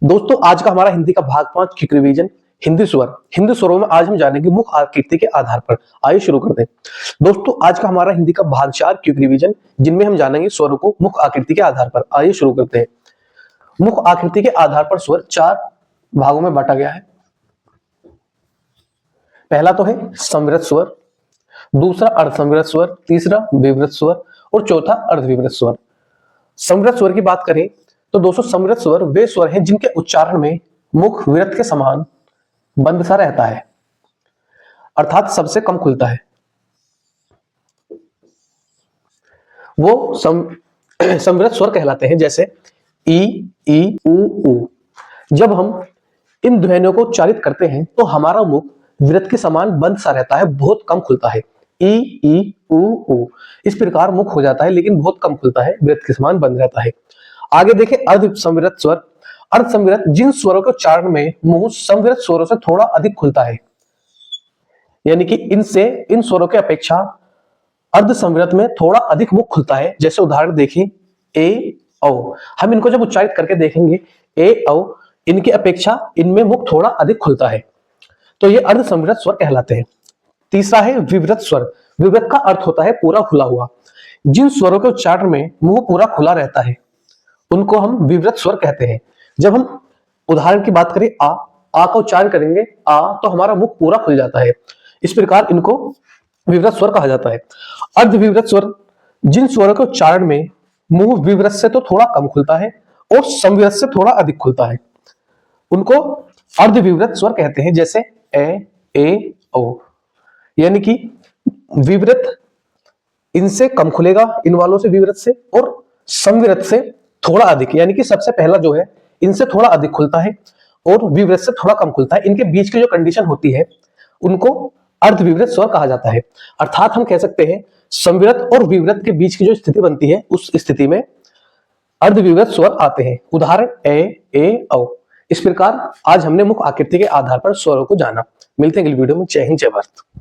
दोस्तों आज का हमारा हिंदी का भाग 5 क्विक रिवीजन हिंदी स्वर। हिंदी स्वरों में आज हम जानेंगे मुख्य आकृति के आधार पर। आइए शुरू करते हैं। दोस्तों आज का हमारा हिंदी का भाग 4 क्विक रिवीजन, जिनमें हम जानेंगे स्वरों को मुख्य आकृति के आधार पर। आइए शुरू करते हैं। मुख्य आकृति के आधार पर स्वर 4 भागों में बांटा गया है। पहला तो है संवृत स्वर, दूसरा अर्धसंवृत स्वर, तीसरा विवृत स्वर और चौथा अर्धविवृत स्वर। संवृत स्वर की बात करें तो दोस्तों संवृत स्वर वे स्वर हैं जिनके उच्चारण में मुख विरत के समान बंद सा रहता है, अर्थात सबसे कम खुलता है। वो संवृत स्वर कहलाते हैं, जैसे ई, ई, ऊ। जब हम इन ध्वनियों को उच्चारित करते हैं तो हमारा मुख विरत के समान बंद सा रहता है, बहुत कम खुलता है। ई, ऊ। इस प्रकार मुख हो जाता है लेकिन बहुत कम खुलता है, विरत के समान बंद रहता है। आगे देखें अर्धसंवृत स्वर। अर्धसंवृत जिन स्वरों के उच्चारण में मुंह संवृत स्वरों से थोड़ा अधिक खुलता है, यानी कि इन स्वरों की अपेक्षा अर्धसंवृत में थोड़ा अधिक मुख खुलता है। जैसे उदाहरण देखें ए, औ। हम इनको जब उच्चारित करके देखेंगे ए, औ, इनकी अपेक्षा इनमें मुख थोड़ा अधिक खुलता है, तो ये अर्धसंवृत स्वर कहलाते हैं। तीसरा है विवृत स्वर। विवृत का अर्थ होता है पूरा खुला हुआ। जिन स्वरों के उच्चारण में मुंह पूरा खुला रहता है उनको हम विवृत स्वर कहते हैं। जब हम उदाहरण की बात करें आ का उच्चारण करेंगे आ, तो हमारा मुख पूरा खुल जाता है। इस प्रकार इनको विवृत स्वर कहा जाता है। अर्धविवृत स्वर जिन स्वरों के उच्चारण में मुंह विवृत से तो थोड़ा कम खुलता है और संवृत से थोड़ा अधिक खुलता है, उनको अर्धविवृत स्वर कहते हैं। जैसे ए, ओ। यानी कि विवृत इनसे कम खुलेगा, इन वालों से विवृत से, और संवृत से थोड़ा अधिक, यानी कि सबसे पहला जो है इनसे थोड़ा अधिक खुलता है और विवृत से थोड़ा कम खुलता है। इनके बीच की जो कंडीशन होती है उनको अर्धविवृत स्वर कहा जाता है। अर्थात हम कह सकते हैं संवृत और विवृत के बीच की जो स्थिति बनती है उस स्थिति में अर्धविवृत स्वर आते हैं। उदाहरण ए, औ। इस प्रकार आज हमने मुख्य आकृति के आधार पर स्वरों को जाना। मिलते हैं अगली वीडियो में। जय हिंद, जय भारत।